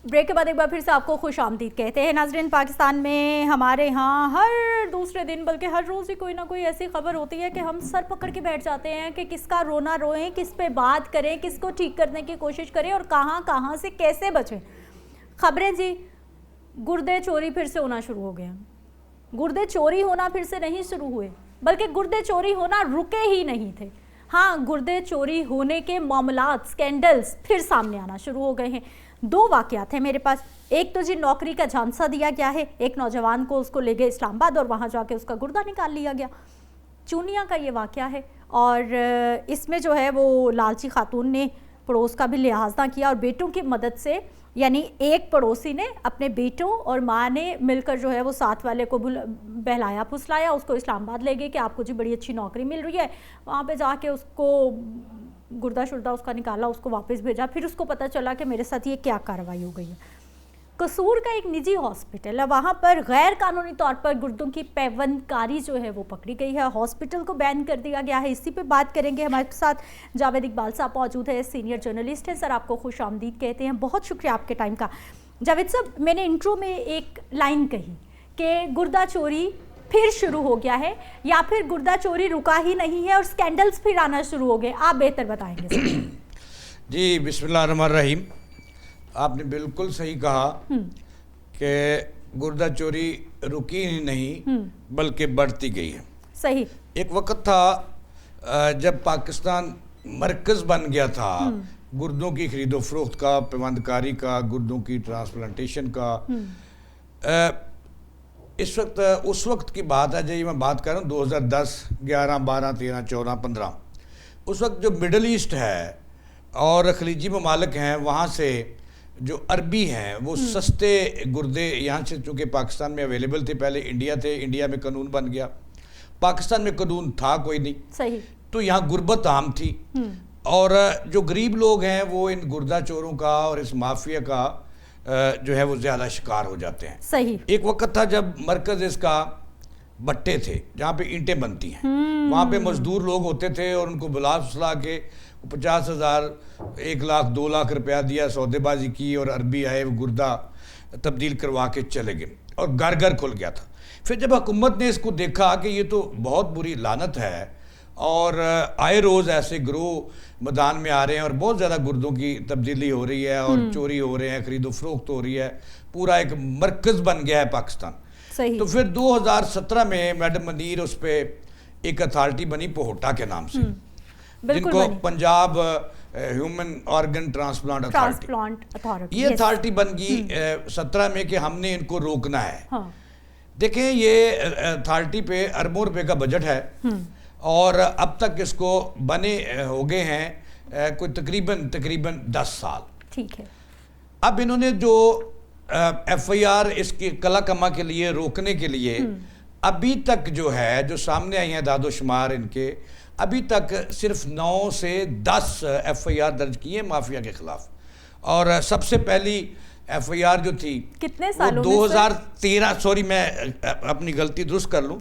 Break کے بعد ایک بار پھر سے آپ کو خوش آمدید کہتے ہیں ناظرین. پاکستان میں ہمارے ہاں ہر دوسرے دن بلکہ ہر روز ہی کوئی نہ کوئی ایسی خبر ہوتی ہے کہ ہم سر پکڑ کے بیٹھ جاتے ہیں کہ کس کا رونا روئیں, کس پہ بات کریں, کس کو ٹھیک کرنے کی کوشش کریں اور کہاں سے کیسے بچیں. خبریں جی, گردے چوری پھر سے ہونا شروع ہو گئے ہیں. گردے چوری ہونا پھر سے نہیں شروع ہوئے بلکہ گردے چوری ہونا رکے ہی نہیں تھے. ہاں, گردے چوری ہونے کے معاملات, سکینڈلز پھر سامنے آنا شروع ہو گئے ہیں. دو واقعات ہیں میرے پاس. ایک تو جی نوکری کا جھانسا دیا گیا ہے, ایک نوجوان کو اس کو لے گئے اسلام آباد اور وہاں جا کے اس کا گردہ نکال لیا گیا. چونیا کا یہ واقعہ ہے اور اس میں جو ہے وہ لالچی خاتون نے پڑوس کا بھی لحاظ نہ کیا اور بیٹوں کی مدد سے, یعنی ایک پڑوسی نے اپنے بیٹوں اور ماں نے مل کر جو ہے وہ ساتھ والے کو بہلایا پھسلایا, اس کو اسلام آباد لے گئے کہ آپ کو جی بڑی اچھی نوکری مل رہی ہے. وہاں پہ جا کے اس کو گردہ شردہ اس کا نکالا, اس کو واپس بھیجا. پھر اس کو پتہ چلا کہ میرے ساتھ یہ کیا کارروائی ہو گئی ہے. قصور کا ایک نجی ہاسپٹل ہے, وہاں پر غیر قانونی طور پر گردوں کی پیوند کاری جو ہے وہ پکڑی گئی ہے. ہاسپٹل کو بین کر دیا گیا ہے. اسی پہ بات کریں گے. ہمارے ساتھ جاوید اقبال صاحب موجود ہے, سینئر جرنلسٹ ہیں. سر آپ کو خوش آمدید کہتے ہیں, بہت شکریہ آپ کے ٹائم کا. جاوید صاحب, میں نے انٹرو میں ایک لائن کہی کہ گردہ چوری پھر شروع ہو گیا ہے یا پھر گردہ چوری رکا ہی نہیں ہے اور سکینڈلز پھر آنا شروع ہو گئے. آپ بہتر بتائیں گے. جی بسم اللہ الرحمن الرحیم. آپ نے بالکل صحیح کہا کہ گردہ چوری رکی ہی نہیں بلکہ بڑھتی گئی ہے. صحیح. ایک وقت تھا جب پاکستان مرکز بن گیا تھا گردوں کی خرید و فروخت کا, پیوند کاری کا, گردوں کی ٹرانسپلانٹیشن کا. اس وقت کی بات ہے, جب میں بات کر رہا ہوں 2010, 11, 12, 13, 14, 15. اس وقت جو مڈل ایسٹ ہے اور خلیجی ممالک ہیں, وہاں سے جو عربی ہیں وہ سستے گردے یہاں سے, چونکہ پاکستان میں اویلیبل تھے, پہلے انڈیا تھے, انڈیا میں قانون بن گیا, پاکستان میں قانون تھا کوئی نہیں. صحیح. تو یہاں غربت عام تھی اور جو غریب لوگ ہیں وہ ان گردہ چوروں کا اور اس مافیا کا جو ہے وہ زیادہ شکار ہو جاتے ہیں. صحیح. ایک وقت تھا جب مرکز اس کا بٹے تھے جہاں پہ اینٹیں بنتی ہیں, وہاں پہ مزدور لوگ ہوتے تھے اور ان کو بلا پھسلا کے 50,000, 1 لاکھ, 2 لاکھ روپیہ دیا, سودے بازی کی اور عربی آئے, وہ گردہ تبدیل کروا کے چلے گئے اور گھر گھر کھل گیا تھا. پھر جب حکومت نے اس کو دیکھا کہ یہ تو بہت بری لعنت ہے اور آئے روز ایسے گروہ میدان میں آ رہے ہیں اور بہت زیادہ گردوں کی تبدیلی ہو رہی ہے اور چوری ہو رہے ہیں, خرید و فروخت ہو رہی ہے, پورا ایک مرکز بن گیا ہے پاکستان. صحیح. تو پھر 2017 میں میڈم منیر اس پہ ایک اتھارٹی بنی پہوٹا کے نام سے, جن کو Punjab human organ transplant authority. یہ اتھارٹی بن گئی 17 میں کہ ہم نے ان کو روکنا ہے. دیکھیں یہ اتھارٹی پہ اربوں روپے کا بجٹ ہے اور اب تک اس کو بنے ہو گئے ہیں کوئی تقریباً 10 سال. ٹھیک ہے. اب انہوں نے جو ایف آئی آر اس کی کلا کما کے لیے روکنے کے لیے ابھی تک جو ہے جو سامنے آئی ہیں داد و شمار ان کے, ابھی تک صرف 9 سے 10 ایف آئی آر درج کی ہیں مافیا کے خلاف. اور سب سے پہلی ایف آئی آر جو تھی کتنے سالوں میں 2013, سوری میں اپنی غلطی درست کر لوں,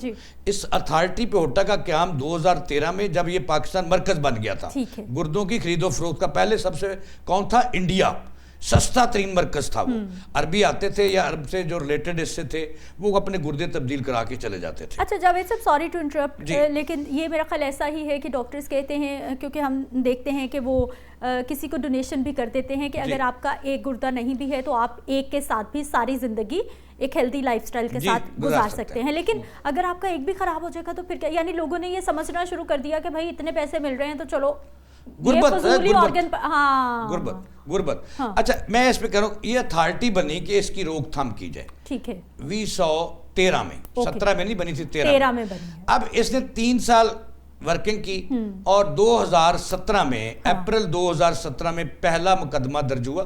اس اتھارٹی پہ ہوٹا کا قیام 2013 میں جب یہ پاکستان مرکز بن گیا تھا گردوں کی خرید و فروخت کا. پہلے سب سے کون تھا؟ انڈیا. سستا ترین مرکز تھا وہ. عربی آتے تھے یا عرب سے جو ریلیٹڈ اس سے تھے وہ اپنے گردے تبدیل کرا کے چلے جاتے تھے. اچھا جاوید صاحب, سوری ٹو انٹرپٹ, لیکن یہ میرا خیال ایسا ہی ہے کہ ڈاکٹرز کہتے ہیں, کیونکہ ہم دیکھتے ہیں کہ وہ کسی کو ڈونیشن بھی کر دیتے ہیں کہ اگر آپ کا ایک گردہ نہیں بھی ہے تو آپ ایک کے ساتھ بھی ساری زندگی ایک ہیلدی لائف سٹائل کے ساتھ گزار سکتے ہیں. لیکن اگر آپ کا ایک بھی خراب ہو جائے گا تو پھر کیا, یعنی لوگوں نے یہ سمجھنا شروع کر دیا کہ بھائی اتنے پیسے مل رہے ہیں تو چلو غربت. اچھا میں اس پہ کہہ رہا ہوں, یہ اتھارٹی بنی کہ اس کی روک تھام کی جائے. ٹھیک ہے. 2013 میں, 17 میں نہیں بنی تھی, 13 میں بنی. اب اس نے 3 سال ورکنگ کی اور 2017 میں اپریل 2017 میں پہلا مقدمہ درج ہوا.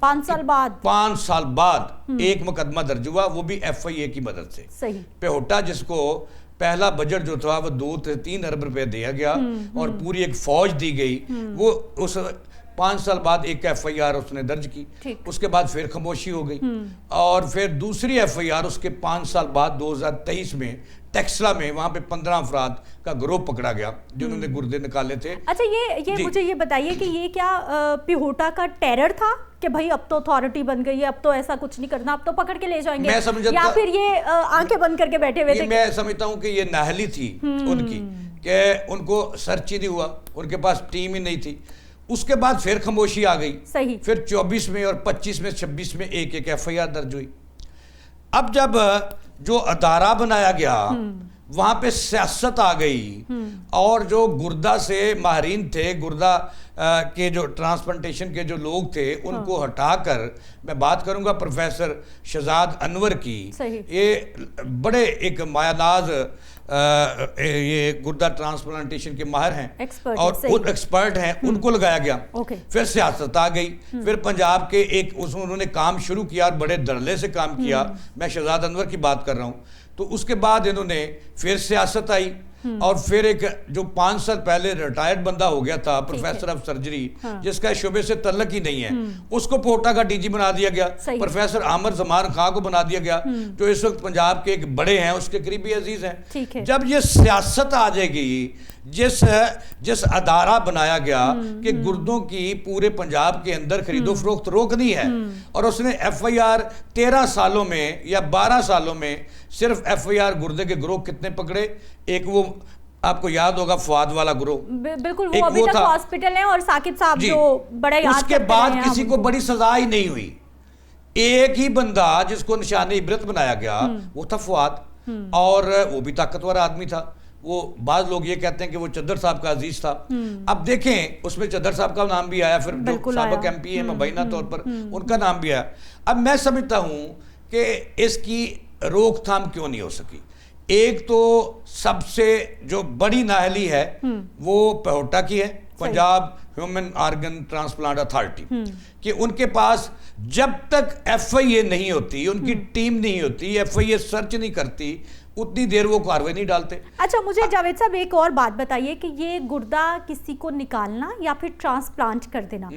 5 سال بعد ایک مقدمہ درج ہوا, وہ بھی ایف آئی اے کی مدد سے. صحیح. پہوٹا جس کو پہلا بجٹ جو تھا وہ 2 سے 3 ارب روپے دیا گیا اور پوری ایک فوج دی گئی, وہ اس 5 سال بعد ایک ایف آئی آر اس نے درج کی. اس کے بعد پھر خاموشی ہو گئی اور پھر دوسری ایف آئی آر اس کے 5 سال بعد 2023 میں ٹیکسلا میں, وہاں پہ 15 افراد کا گروہ پکڑا گیا جنہوں نے گردے نکالے تھے. اچھا یہ مجھے یہ بتائیے کہ یہ کیا پیہوٹا کا ٹیرر تھا کہ بھائی اب تو اتھارٹی بن گئی ہے, اب تو ایسا کچھ نہیں کرنا, اب تو پکڑ کے لے جائیں گے, میں سمجھتا یا پھر یہ آنکھیں بند کر کے بیٹھے ہوئے تھے؟ میں سمجھتا ہوں کہ یہ نااہلی تھی ان کی, کہ ان کو سرچ ہی نہیں ہوا, ان کے پاس ٹیم ہی نہیں تھی. اس کے بعد پھر خاموشی آ گئی, پھر 24 میں اور 25 میں 26 میں ایک ایک ایف آئی آر درج ہوئی. اب جب جو ادارہ بنایا گیا وہاں پہ سیاست آ گئی, اور جو گردہ سے ماہرین تھے, گردہ کے جو ٹرانسپلانٹیشن کے جو لوگ تھے, ان کو ہٹا کر میں بات کروں گا پروفیسر شہزاد انور کی. یہ بڑے ایک مایہ ناز یہ گردہ ٹرانسپلانٹیشن کے ماہر ہیں اور خود ایکسپرٹ ہیں, ان کو لگایا گیا. پھر سیاست آ گئی, پھر پنجاب کے ایک انہوں نے کام شروع کیا اور بڑے دھڑلے سے کام کیا. میں شہزاد انور کی بات کر رہا ہوں. تو اس کے بعد انہوں نے پھر سیاست آئی, اور پھر ایک جو 5 سال پہلے ریٹائرڈ بندہ ہو گیا تھا, پروفیسر آف سرجری, جس کا شعبے سے تعلق ہی نہیں ہے, اس کو پوٹا کا ڈی جی بنا دیا گیا. پروفیسر عامر زمان خان کو بنا دیا گیا, جو اس وقت پنجاب کے ایک بڑے ہیں, اس کے قریبی عزیز ہیں. جب یہ سیاست آ جائے گی, جس ادارہ بنایا گیا کہ گردوں کی پورے پنجاب کے اندر خرید و فروخت روکنی ہے, اور اس نے ایف آئی آر 13 سالوں میں یا 12 سالوں میں صرف ایف آئی آر گردے کے گروہ کتنے پکڑے؟ ایک وہ آپ کو یاد ہوگا فواد والا گروہ, بالکل, وہ ابھی تک ہاسپٹل ہے, اور ثاقب صاحب جو بڑا یاد اس کے بعد کسی کو بڑی سزا ہی نہیں ہوئی. ایک ہی بندہ جس کو نشان عبرت بنایا گیا وہ تھا فواد, اور وہ بھی طاقتور آدمی تھا. وہ بعض لوگ یہ کہتے ہیں کہ وہ چدر صاحب کا عزیز تھا. اب دیکھیں اس میں چدر صاحب کا نام بھی آیا, پھر جو سابق ایم پی ہے مبینہ طور پر ان کا نام بھی آیا. اب میں سمجھتا ہوں کہ اس کی روک تھام کیوں نہیں ہو سکی. ایک تو سب سے جو بڑی نااہلی ہے وہ پہوٹا کی ہے, Punjab human organ transplant authority, کہ ان کے پاس جب تک ایف آئی اے نہیں ہوتی, ان کی ٹیم نہیں ہوتی, ایف آئی اے سرچ نہیں کرتی, اتنی دیر وہ کاروائی نہیں ڈالتے. اچھا, مجھے جاوید صاحب ایک اور بات بتائیے کہ یہ گردہ کسی کو نکالنا یا پھر ٹرانسپلانٹ کر دینا,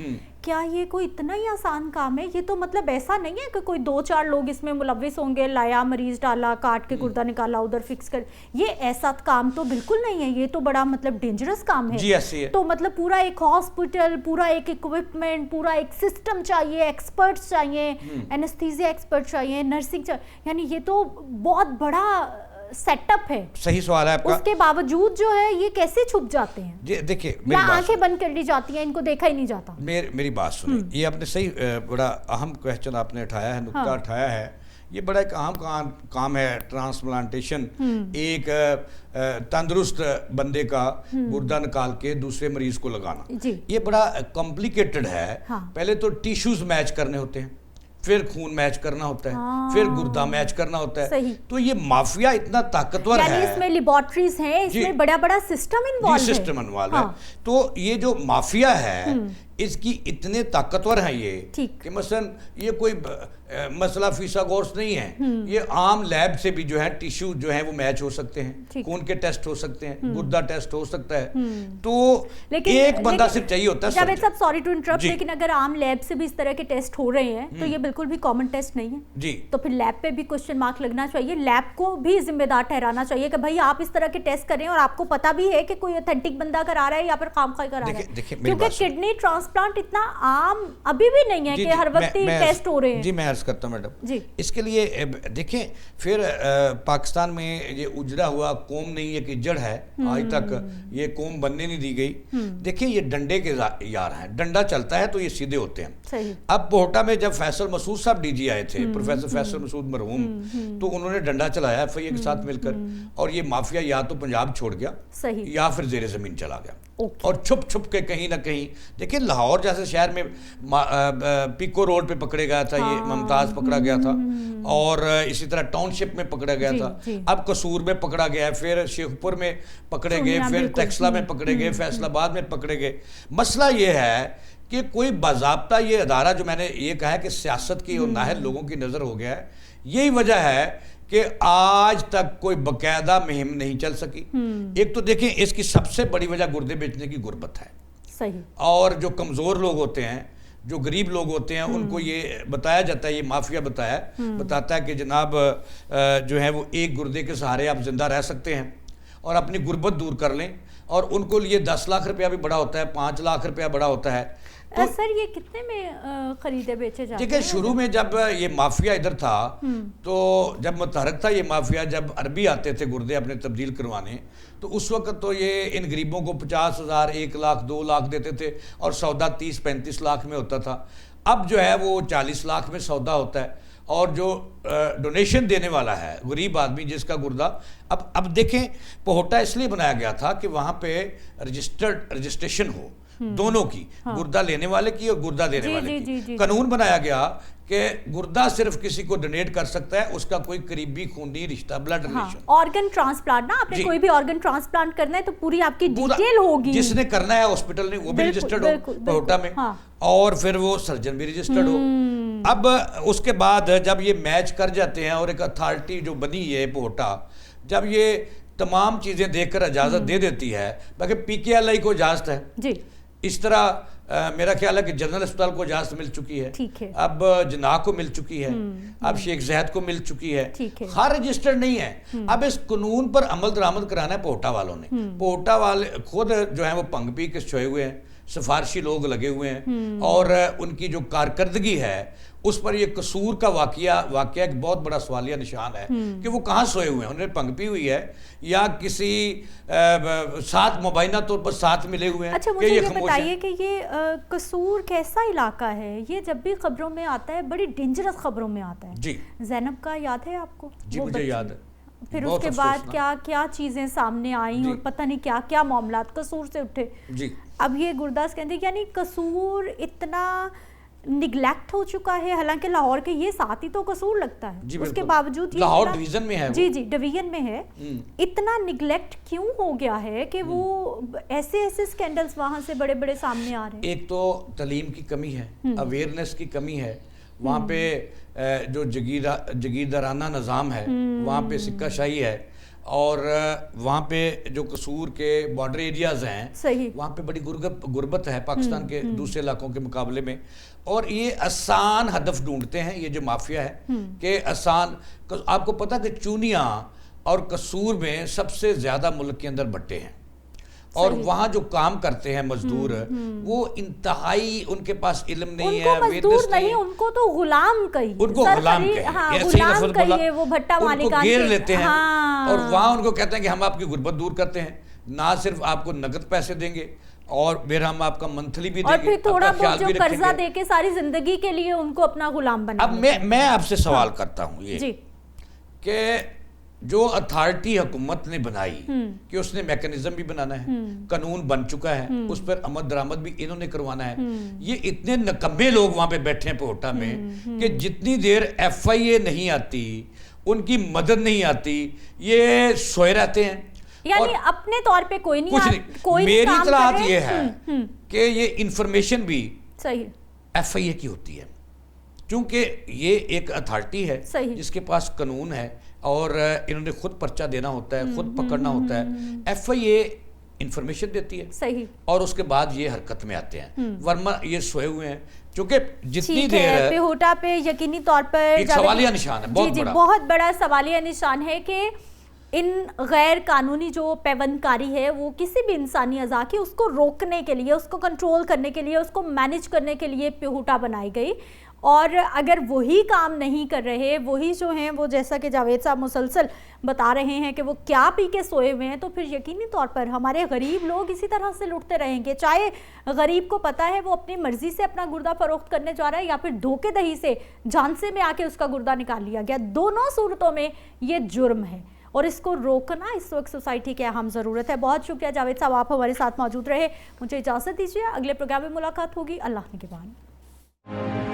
کیا یہ کوئی اتنا ہی آسان کام ہے؟ یہ تو مطلب ایسا نہیں ہے کہ کوئی 2-4 لوگ اس میں ملوث ہوں گے, لایا, مریض ڈالا, کاٹ کے گردہ نکالا, ادھر فکس کر, یہ ایسا کام تو بالکل نہیں ہے. یہ تو بڑا مطلب ڈینجرس کام ہے. جی ایسی ہے. تو مطلب پورا ایک ہاسپٹل, پورا ایک اکوپمنٹ, پورا ایک سسٹم چاہیے, ایکسپرٹس چاہیے, اینستھیزیا ایکسپرٹ چاہیے, نرسنگ چاہیے, یعنی یہ تو بہت بڑا سیٹ اپ ہے. صحیح سوال ہے آپ کا. اس کے باوجود جو ہے یہ کیسے چھپ جاتے ہیں؟ جی دیکھیں, یا آنکھیں بند کر لی جاتی ہیں, ان کو دیکھا ہی نہیں جاتا. میری بات سنیں, یہ آپ نے صحیح بڑا اہم کویسچن آپ نے اٹھایا ہے, نکتہ اٹھایا ہے. یہ بڑا ایک اہم کام ہے ٹرانسپلانٹیشن, ایک تندرست بندے کا گردہ نکال کے دوسرے مریض کو لگانا. یہ بڑا کمپلیکیٹڈ ہے. پہلے تو ٹیشوز میچ کرنے ہوتے ہیں, پھر خون میچ کرنا ہوتا ہے, پھر گردہ میچ کرنا ہوتا ہے. تو یہ مافیا اتنا طاقتور ہے, یعنی اس میں لیبارٹریز ہیں, اس میں بڑا بڑا سسٹم انوالو ہے. تو یہ جو مافیا ہے اس کی اتنے طاقتور ہیں یہ, کہ مثلا یہ کوئی مسئلہ فیسا گورس نہیں ہے. یہ عام لیب سے بھی جو ہے ٹیشو جو ہیں وہ میچ ہو سکتے ہیں, خون کے ٹیسٹ ہو سکتے ہیں, گردہ ٹیسٹ ہو سکتا ہے. تو ایک بندہ صرف چاہیے ہوتا ہے. جاوید صاحب سوری ٹو انٹرپٹ, لیکن اگر عام لیب سے بھی اس طرح کے ٹیسٹ ہو رہے ہیں تو یہ بالکل بھی کامن ٹیسٹ نہیں ہے. جی, تو پھر لیب پہ بھی کوسچن مارک لگنا چاہیے, لیب کو بھی ذمہ دار ٹھہرانا چاہیے کہ بھائی آپ اس طرح کے ٹیسٹ کریں, اور آپ کو پتا بھی ہے کہ کوئی اوتھینٹک بندہ کرا رہا ہے یا پھر خامخواہ کرا رہا ہے. کیونکہ کڈنی ٹرانسپلانٹ اتنا عام ابھی بھی نہیں ہے کہ ہر وقت ہی ٹیسٹ ہو رہے ہیں. جی میں عرض کرتا ہوں میڈم, اس کے لیے دیکھیں پھر پاکستان میں یہ اجڑا ہوا قوم نہیں ہے کہ جڑ ہے, آج تک یہ قوم بننے نہیں دی گئی. دیکھیں یہ ڈنڈے کے یار ہیں, ڈنڈا چلتا ہے تو یہ سیدھے ہوتے ہیں. اب پوٹا میں جب فیصل مسعود صاحب ڈی جی آئے تھے, پروفیسر فیصل مسعود مرحوم, تو انہوں نے ڈنڈا چلایا ایف آئی اے کے ساتھ مل کر, اور یہ مافیا یا تو پنجاب چھوڑ گیا یا پھر زیر زمین چلا گیا, اور چھپ چھپ کے کہیں نہ کہیں. دیکھیں لاہور جیسے شہر میں پیکو روڈ پہ پکڑے گیا تھا, یہ ممتاز پکڑا گیا تھا, اور اسی طرح ٹاؤن شپ میں پکڑا گیا تھا. اب قصور میں پکڑا گیا, پھر شیخ پور میں پکڑے گئے, پھر ٹیکسلا میں پکڑے گئے, فیصل آباد میں پکڑے گئے. مسئلہ یہ ہے کہ کوئی باضابطہ یہ ادارہ جو میں نے یہ کہا ہے کہ سیاست کی اور نااہل لوگوں کی نظر ہو گیا ہے, یہی وجہ ہے کہ آج تک کوئی باقاعدہ مہم نہیں چل سکی. ایک تو دیکھیں اس کی سب سے بڑی وجہ گردے بیچنے کی غربت ہے. اور جو کمزور لوگ ہوتے ہیں, جو غریب لوگ ہوتے ہیں, ان کو یہ بتایا جاتا ہے, یہ مافیا بتاتا ہے کہ جناب جو ہے وہ ایک گردے کے سہارے آپ زندہ رہ سکتے ہیں اور اپنی غربت دور کر لیں. اور ان کو لیے 10 لاکھ روپیہ بھی بڑا ہوتا ہے, 5 لاکھ روپیہ بڑا ہوتا ہے. سر یہ کتنے میں خریدے بیچے جاتے ہیں؟ دیکھیں شروع میں جب یہ مافیا ادھر تھا تو جب متحرک تھا یہ مافیا، جب عربی آتے تھے گردے اپنے تبدیل کروانے، تو اس وقت تو یہ ان غریبوں کو 50,000 1 لاکھ 2 لاکھ دیتے تھے اور سودا 30-35 لاکھ میں ہوتا تھا. اب جو ہے وہ 40 لاکھ میں سودا ہوتا ہے. اور جو ڈونیشن دینے والا ہے غریب آدمی جس کا گردہ، اب دیکھیں پہوٹا اس لیے بنایا گیا تھا کہ وہاں پہ رجسٹریشن ہو دونوں کی، گردہ لینے والے کی اور گردہ دینے والے کی. قانون بنایا گیا کہ گردہ صرف کسی کو ڈونیٹ کر سکتا ہے اس کا کوئی قریبی خونی رشتہ، بلڈ ریلیشن. آرگن ٹرانسپلانٹ نا، آپ نے کوئی بھی آرگن ٹرانسپلانٹ کرنا ہے تو پوری آپ کی ڈیٹیل ہوگی، جس نے کرنا ہے ہاسپٹل نے وہ بھی رجسٹرڈ ہو پہوٹا میں، اور پھر وہ سرجن بھی رجسٹرڈ ہو. اب اس کے بعد جب یہ میچ کر جاتے ہیں اور ایک اتھارٹی جو بنی ہے پہوٹا، جب یہ تمام چیزیں دیکھ کر اجازت دے دیتی ہے، باقی PKLI کو اجازت ہے جی. اس طرح میرا خیال ہے کہ جنرل اسپتال کو اجازت مل چکی ہے، اب جناح کو مل چکی ہے، اب شیخ زید کو مل چکی ہے، ہر رجسٹرڈ نہیں ہے. اب اس قانون پر عمل درآمد کرانا ہے پہوٹا والوں نے. پہوٹا والے خود جو ہیں وہ پنگ پی کے سوئے ہوئے ہیں، سفارشی لوگ لگے ہوئے ہیں، اور ان کی جو کارکردگی ہے اس پر یہ قصور کا واقعہ ایک بہت بڑا سوالیہ نشان ہے کہ وہ کہاں سوئے ہوئے ہیں. انہیں پنگ پی ہوئی ہے یا کسی ساتھ مبینہ طور پر ساتھ ملے ہوئے ہیں. اچھا مجھے یہ بتائیے کہ یہ قصور کیسا علاقہ ہے؟ یہ جب بھی خبروں میں آتا ہے بڑی ڈینجرس خبروں میں آتا ہے. جی زینب کا یاد ہے آپ کو؟ جی مجھے یاد ہے. پھر اس کے بعد کیا چیزیں سامنے آئیں اور پتہ نہیں کیا معاملات قصور سے اٹھے. جی اب یہ گرداس کہتے ہیں یعنی قصور اتنا نگلیکٹ ہو چکا ہے، حالانکہ لاہور کے یہ ساتھ ہی تو قصور لگتا ہے، اس کے باوجود لاہور ڈویژن میں ہے، جی ڈویژن میں ہے. اتنا نگلیکٹ کیوں ہو گیا ہے کہ وہ ایسے سکینڈلز وہاں سے بڑے بڑے سامنے آ رہے ہیں؟ ایک تو تعلیم کی کمی ہے، اویئرنیس کی کمی ہے. وہاں پہ جو جگیردارانہ نظام ہے وہاں پہ سکہ شاہی ہے، اور وہاں پہ جو قصور کے بارڈر ایریاز ہیں وہاں پہ بڑی غربت ہے پاکستان کے دوسرے علاقوں کے مقابلے میں. اور یہ آسان ہدف ڈھونڈتے ہیں یہ جو مافیا ہے کہ آسان. آپ کو پتا کہ چونیاں اور قصور میں سب سے زیادہ ملک کے اندر بٹے ہیں، اور وہاں جو کام کرتے ہیں مزدور وہ انتہائی ان کے پاس علم نہیں ہے، مزدور نہیں، ان کو تو غلام کہیے، ان کو غلام کہیے، وہ بھٹا ان کو گیر لیتے ہیں. اور وہاں ان کو کہتے ہیں کہ ہم آپ کی غربت دور کرتے ہیں، نہ صرف آپ کو نقد پیسے دیں گے اور پھر ہم آپ کا منتھلی بھی دیں گے، اور پھر تھوڑا بہت جو قرضہ دے کے ساری زندگی کے لیے ان کو اپنا غلام بنا. اب میں آپ سے سوال کرتا ہوں یہ کہ جو اتھارٹی حکومت نے بنائی کہ اس نے میکنزم بھی بنانا ہے، قانون بن چکا ہے، اس پر عمل درآمد بھی انہوں نے کروانا ہے. یہ اتنے نکمے لوگ وہاں پہ بیٹھے ہیں پہوٹا میں کہ جتنی دیر FIA نہیں آتی، ان کی مدد نہیں آتی، یہ سوئے رہتے ہیں. یعنی اپنے طور پہ کوئی نہیں. میری اطلاعات یہ ہے کہ یہ انفارمیشن بھی FIA کی ہوتی ہے، چونکہ یہ ایک اتھارٹی ہے جس کے پاس قانون ہے اور انہوں نے خود پرچہ دینا ہوتا ہے، خود پکڑنا ہوتا ہے. FIA انفارمیشن دیتی ہے اور اس کے بعد یہ حرکت میں آتے ہیں، ورنہ یہ سوئے ہوئے ہیں. چونکہ جتنی دیر پہوٹا پہ یقینی طور پر ایک سوالیہ نشان ہے، بہت بڑا سوالیہ نشان ہے کہ ان غیر قانونی جو پیوند کاری ہے وہ کسی بھی انسانی اعضاء کی اس کو روکنے کے لیے، اس کو کنٹرول کرنے کے لیے، اس کو مینج کرنے کے لیے پہوٹا بنائی گئی. اور اگر وہی کام نہیں کر رہے، وہی جو ہیں وہ جیسا کہ جاوید صاحب مسلسل بتا رہے ہیں کہ وہ کیا پی کے سوئے ہوئے ہیں، تو پھر یقینی طور پر ہمارے غریب لوگ اسی طرح سے لوٹتے رہیں گے. چاہے غریب کو پتا ہے وہ اپنی مرضی سے اپنا گردہ فروخت کرنے جا رہا ہے یا پھر دھوکے دہی سے جھانسے میں آ کے اس کا گردہ نکال لیا گیا، دونوں صورتوں میں یہ جرم ہے اور اس کو روکنا اس وقت سوسائٹی کی اہم ضرورت ہے. بہت شکریہ جاوید صاحب، آپ ہمارے ساتھ موجود رہے. مجھے اجازت دیجیے، اگلے پروگرام میں ملاقات ہوگی. اللہ نگہبان.